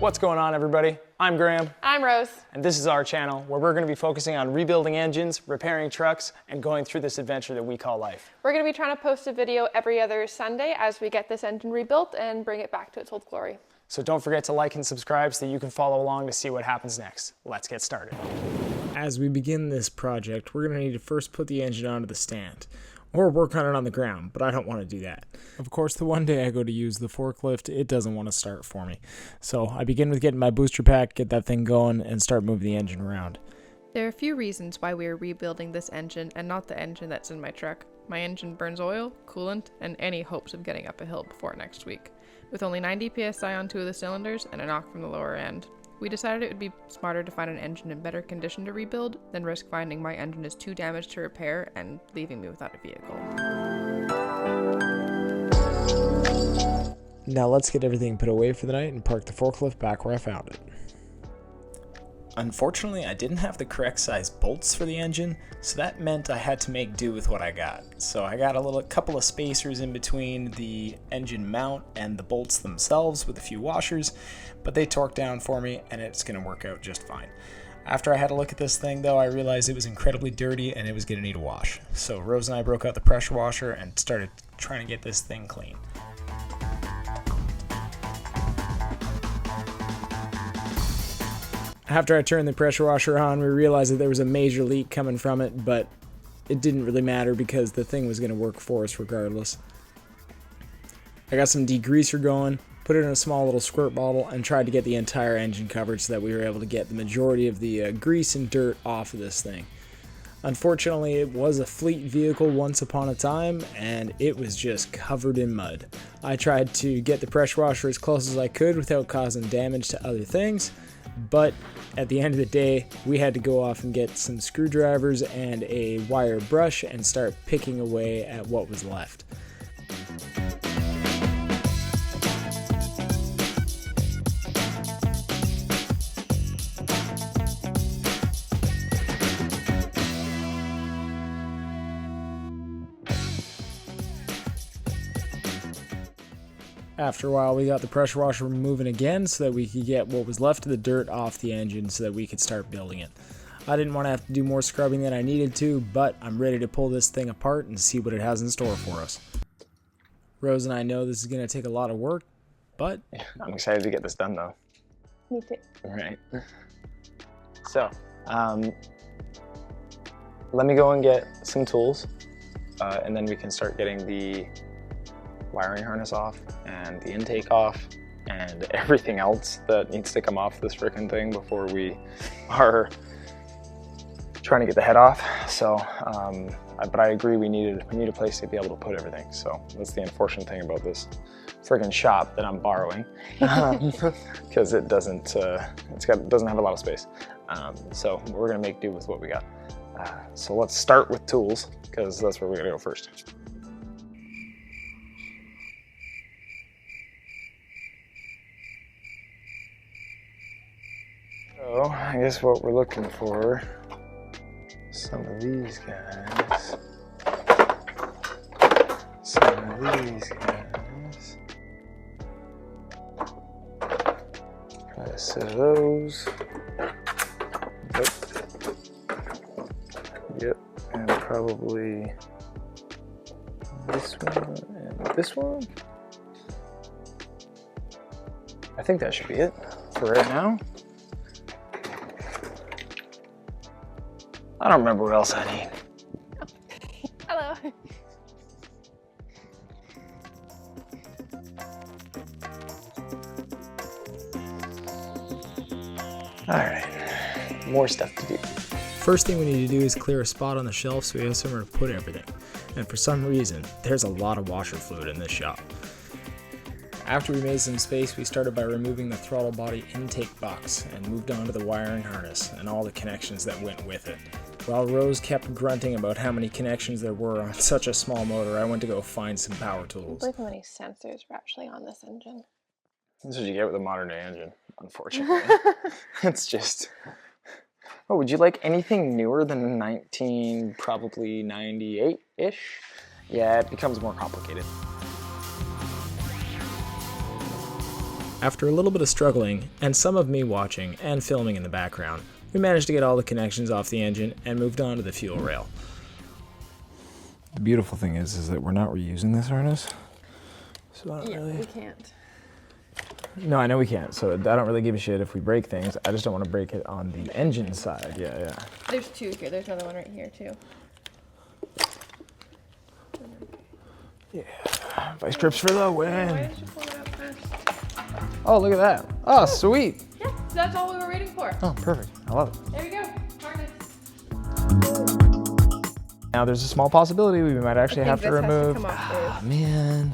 What's going on, everybody? I'm Graham. I'm Rose. And this is our channel where we're going to be focusing on rebuilding engines, repairing trucks, and going through this adventure that we call life. We're going to be trying to post a video every other Sunday as we get this engine rebuilt and bring it back to its old glory. So don't forget to like and subscribe so that you can follow along to see what happens next. Let's get started. As we begin this project, we're going to need to first put the engine onto the stand, or work on it on the ground, but I don't want to do that. Of course, the one day I go to use the forklift, it doesn't want to start for me. So I begin with getting my booster pack, get that thing going, and start moving the engine around. There are a few reasons why we are rebuilding this engine and not the engine that's in my truck. My engine burns oil, coolant, and any hopes of getting up a hill before next week. With only 90 psi on 2 of the cylinders and a knock from the lower end, we decided it would be smarter to find an engine in better condition to rebuild than risk finding my engine is too damaged to repair and leaving me without a vehicle. Now let's get everything put away for the night and park the forklift back where I found it. Unfortunately, I didn't have the correct size bolts for the engine, so that meant I had to make do with what I got. So I got a couple of spacers in between the engine mount and the bolts themselves with a few washers, but they torqued down for me and it's going to work out just fine. After I had a look at this thing though, I realized it was incredibly dirty and it was going to need a wash. So Rose and I broke out the pressure washer and started trying to get this thing clean. After I turned the pressure washer on, we realized that there was a major leak coming from it, but it didn't really matter because the thing was going to work for us regardless. I got some degreaser going, put it in a small little squirt bottle, and tried to get the entire engine covered so that we were able to get the majority of the grease and dirt off of this thing. Unfortunately, it was a fleet vehicle once upon a time, and it was just covered in mud. I tried to get the pressure washer as close as I could without causing damage to other things, but at the end of the day, we had to go off and get some screwdrivers and a wire brush and start picking away at what was left. After a while, we got the pressure washer moving again so that we could get what was left of the dirt off the engine so that we could start building it. I didn't want to have to do more scrubbing than I needed to, but I'm ready to pull this thing apart and see what it has in store for us. Rose and I know this is going to take a lot of work, but I'm excited to get this done though. Me too. All right. So, let me go and get some tools, and then we can start getting the wiring harness off and the intake off and everything else that needs to come off this frickin' thing before we are trying to get the head off. So, but I agree we need a place to be able to put everything. So that's the unfortunate thing about this friggin' shop that I'm borrowing, because it doesn't have a lot of space. So we're gonna make do with what we got. So let's start with tools because that's where we're gonna go first. So I guess what we're looking for, some of these guys, try a set of those, yep, and probably this one and this one. I think that should be it for right now. I don't remember what else I need. Hello. All right, more stuff to do. First thing we need to do is clear a spot on the shelf so we have somewhere to put everything. And for some reason, there's a lot of washer fluid in this shop. After we made some space, we started by removing the throttle body intake box and moved on to the wiring harness and all the connections that went with it. While Rose kept grunting about how many connections there were on such a small motor, I went to go find some power tools. I can't believe how many sensors were actually on this engine. This is what you get with a modern day engine, unfortunately. It's just... Oh, would you like anything newer than 98-ish? Yeah, it becomes more complicated. After a little bit of struggling, and some of me watching and filming in the background, we managed to get all the connections off the engine and moved on to the fuel rail. The beautiful thing is that we're not reusing this harness. So I don't really... we can't. No, I know we can't, so I don't really give a shit if we break things. I just don't want to break it on the engine side. Yeah. There's two here. There's another one right here, too. Yeah. Vice grips for the win. Why did you pull it out first? Oh, look at that. Oh, sweet. Yeah, so that's all we were waiting for. Oh, perfect. I love it. There we go. Harness. Now there's a small possibility we might actually have to remove. Come off Ah, man.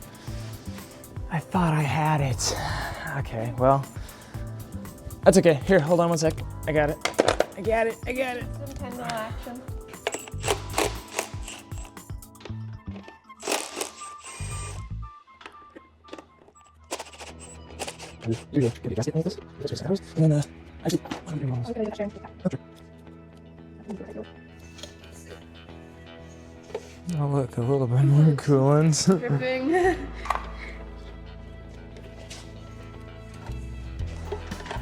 I thought I had it. Okay, well, that's okay. Here, hold on one sec. I got it. I got it. Some tendril action. Oh, look, a little bit more coolant. Dripping.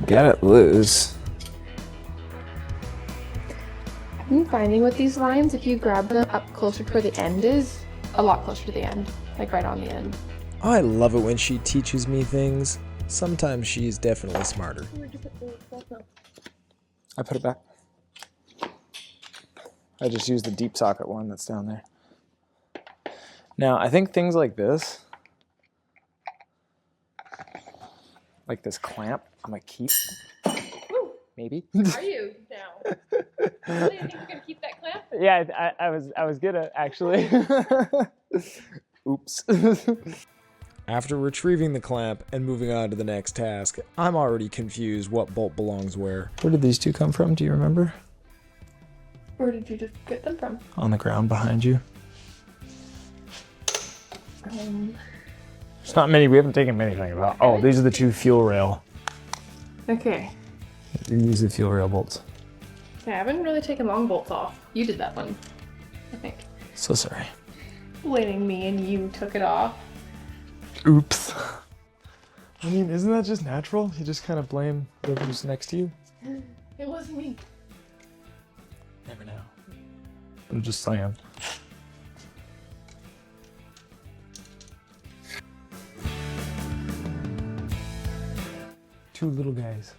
Get it loose. I'm finding with these lines, if you grab them up closer to where the end is, a lot closer to the end, like right on the end. I love it when she teaches me things. Sometimes she's definitely smarter. I put it back. I just used the deep socket one that's down there. Now, I think things like this, like this clamp, I'm gonna keep. Woo. Maybe. Are you now? Really? You think you're gonna keep that clamp? Yeah, I was gonna actually. Oops. After retrieving the clamp and moving on to the next task, I'm already confused what bolt belongs where. Where did these two come from? Do you remember? Where did you just get them from? On the ground behind you. It's not many. We haven't taken many things about. Oh, these are the two fuel rail. Okay. These are the fuel rail bolts. Okay, I haven't really taken long bolts off. You did that one, I think. So sorry. Blaming me and you took it off. Oops. I mean, isn't that just natural? You just kind of blame whoever's next to you. It wasn't me. Never know. I'm just saying. Two little guys.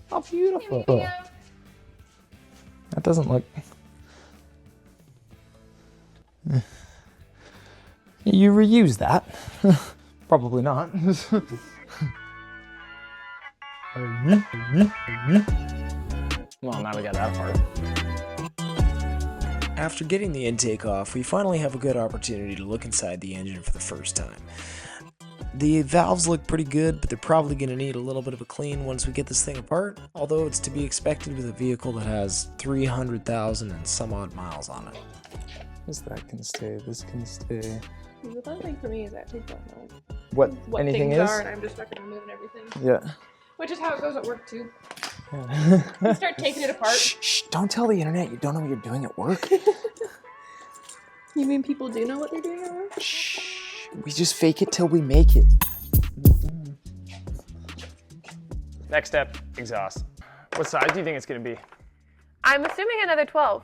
How beautiful. That doesn't look... You reuse that? Probably not. Well, now we got that part. After getting the intake off, we finally have a good opportunity to look inside the engine for the first time. The valves look pretty good, but they're probably going to need a little bit of a clean once we get this thing apart, although it's to be expected with a vehicle that has 300,000 and some odd miles on it. That can stay, this can stay. The fun thing for me is I actually don't know What anything things is? are, and I'm just fucking removing everything. Yeah. Which is how it goes at work too. Yeah. You start taking it apart. Shh, don't tell the internet you don't know what you're doing at work. You mean people do know what they're doing at work? Shh, we just fake it till we make it. Next step, exhaust. What size do you think it's gonna be? I'm assuming another 12.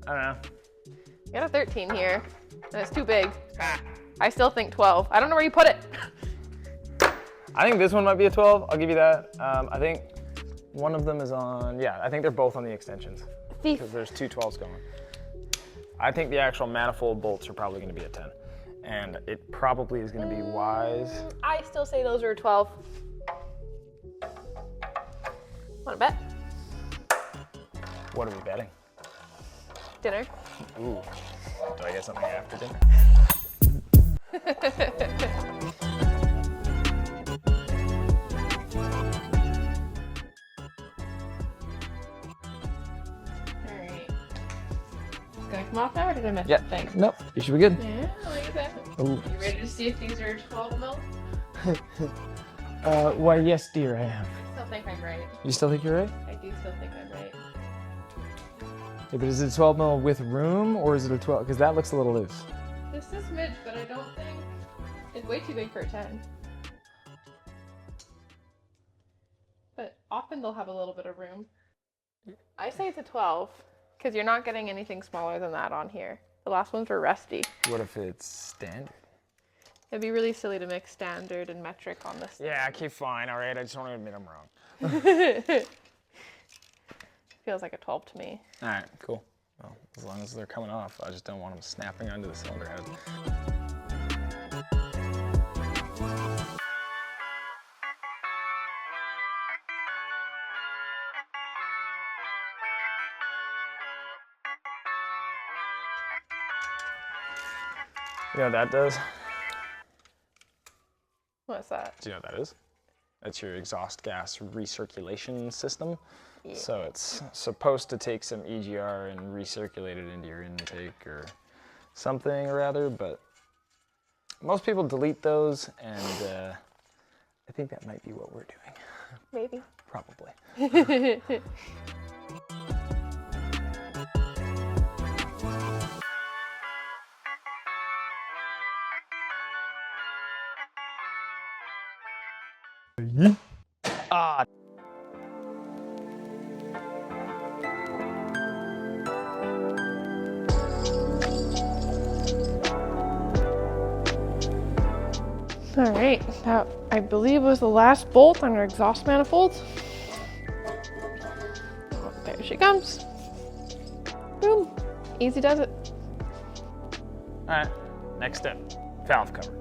I don't know. You got a 13 here, and it's too big. I still think 12. I don't know where you put it. I think this one might be a 12, I'll give you that. I think one of them is on, yeah, I think they're both on the extensions. Because there's two 12s going. I think the actual manifold bolts are probably gonna be a 10. And it probably is gonna be wise. I still say those are a 12. Want to bet? What are we betting? Dinner. Ooh, do I get something after dinner? Alright. Gonna come off now, or did I miss Yeah. something? Nope, you should be good. Yeah, look at that. Ooh. You ready to see if these are 12 mil? Why, yes, dear, I am. I still think I'm right. You still think you're right? I do still think I'm right. Yeah, but is it a 12 mil with room, or is it a 12? Because that looks a little loose. This is mid, but I don't think it's way too big for a 10. But often they'll have a little bit of room. I say it's a 12, because you're not getting anything smaller than that on here. The last ones were rusty. What if it's standard? It'd be really silly to mix standard and metric on this. Yeah, okay, fine, all right. I just want to admit I'm wrong. Feels like a 12 to me. All right, cool. Well, as long as they're coming off, I just don't want them snapping onto the cylinder head. You know what that does? What's that? Do you know what that is? That's your exhaust gas recirculation system. Yeah. So it's supposed to take some EGR and recirculate it into your intake or something or other, but most people delete those, and I think that might be what we're doing. Maybe. Probably. Ah. All right, that I believe was the last bolt on our exhaust manifold. Oh, there she comes. Boom, easy does it. All right, next step, valve cover.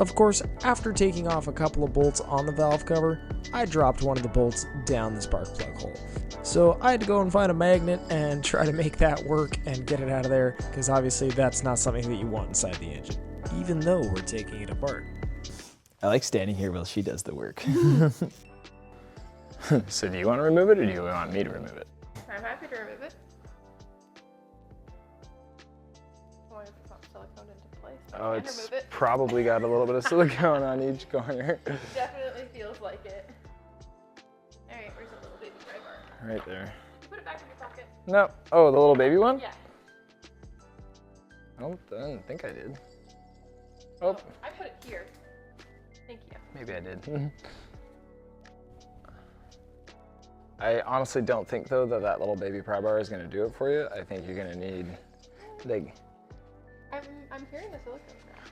Of course, after taking off a couple of bolts on the valve cover, I dropped one of the bolts down the spark plug hole. So I had to go and find a magnet and try to make that work and get it out of there, because obviously that's not something that you want inside the engine, even though we're taking it apart. I like standing here while she does the work. So do you want to remove it, or do you want me to remove it? I'm happy to remove it. Oh, I put silicone into place. Oh, it's probably got a little bit of silicone on each corner. Definitely feels like it. All right, where's the little baby pry bar? Right there. You put it back in your pocket. No. Oh, the little baby one? Yeah. I don't think I did. Oh. I put it here. Thank you. Maybe I did. I honestly don't think, though, that little baby pry bar is going to do it for you. I think you're going to need, like... I'm hearing the silicone crack.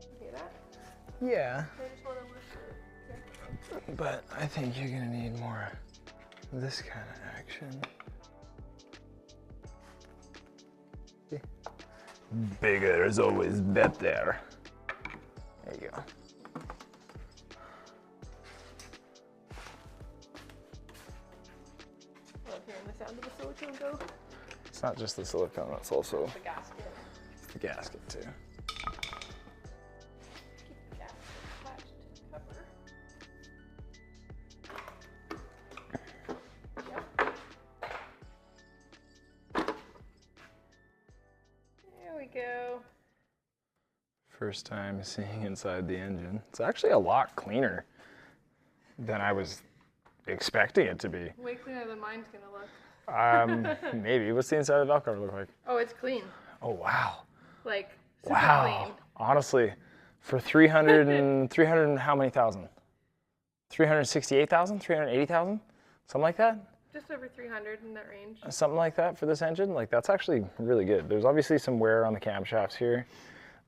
You hear that? Yeah. I just want to lift it. But I think you're going to need more of this kind of action. Bigger is always better. There you go. I love hearing the sound of the silicone go. It's not just the silicone, it's also The gasket. the gasket too. Keep the gasket attached to the cover. Yep. There we go. First time seeing inside the engine. It's actually a lot cleaner than I was expecting it to be. Way cleaner than mine's gonna look. Maybe. What's the inside of the valve cover look like? Oh, it's clean. Oh, wow. Like, super Wow. clean. Honestly, for 300 and how many thousand? 368,000? 380,000? Something like that? Just over 300 in that range. Something like that for this engine? Like, that's actually really good. There's obviously some wear on the camshafts here,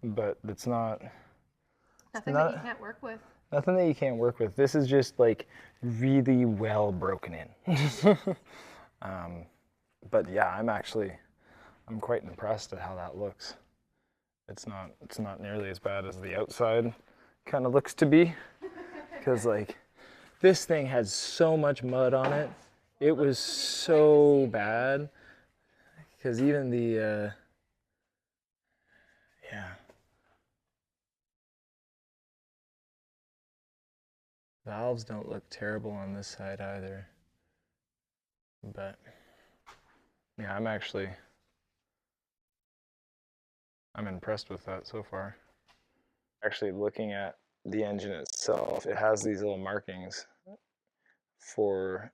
but it's not... Nothing that you can't work with. Nothing that you can't work with. This is just like really well broken in. But yeah, I'm quite impressed at how that looks. It's not nearly as bad as the outside kind of looks to be, because like this thing had so much mud on it. It was so bad, because even the yeah. Valves don't look terrible on this side either, but yeah, I'm impressed with that so far. Actually looking at the engine itself, it has these little markings for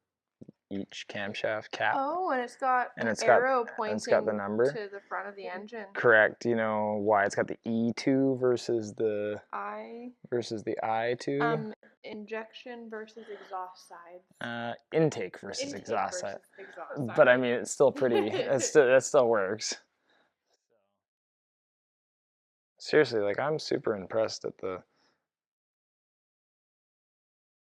each camshaft cap. Oh, and it's got And an it's got- arrow and pointing it's got the number. to the front of the engine. Correct. Do you know why it's got the E2 versus the I2? Injection versus exhaust side. Intake versus Intake exhaust versus side. exhaust side. But I mean, it's still pretty. That still works. Seriously, like I'm super impressed at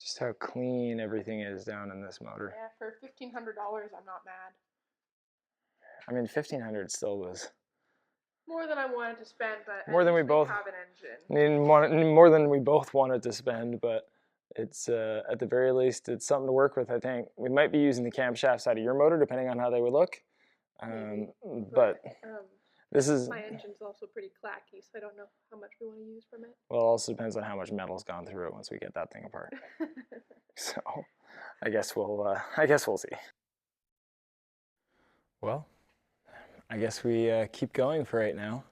just how clean everything is down in this motor. Yeah, for $1,500, I'm not mad. I mean, 1,500 still was More than I wanted to spend, but more than we both have an engine. I mean, more than we both wanted to spend, but it's at the very least it's something to work with. I think we might be using the camshaft side of your motor depending on how they would look, but this is my engine's also pretty clacky, so I don't know how much we want to use from it. well, it also depends on how much metal's gone through it once we get that thing apart. So, I guess we'll see. Well, I guess we keep going for right now,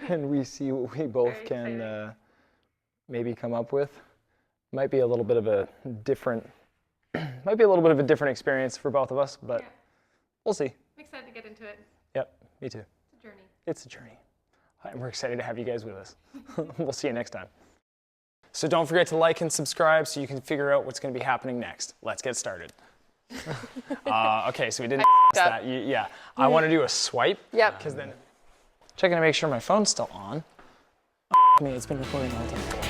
and we see what we both can maybe come up with. Might be a little bit of a different experience for both of us, but we'll see. I'm excited to get into it. Yep, me too. It's a journey. It's a journey. And we're excited to have you guys with us. We'll see you next time. So don't forget to like and subscribe so you can figure out what's going to be happening next. Let's get started. Okay, so we didn't that. Yeah, I want to do a swipe. Yep. Because then checking to make sure my phone's still on. Me, it's been recording all the time.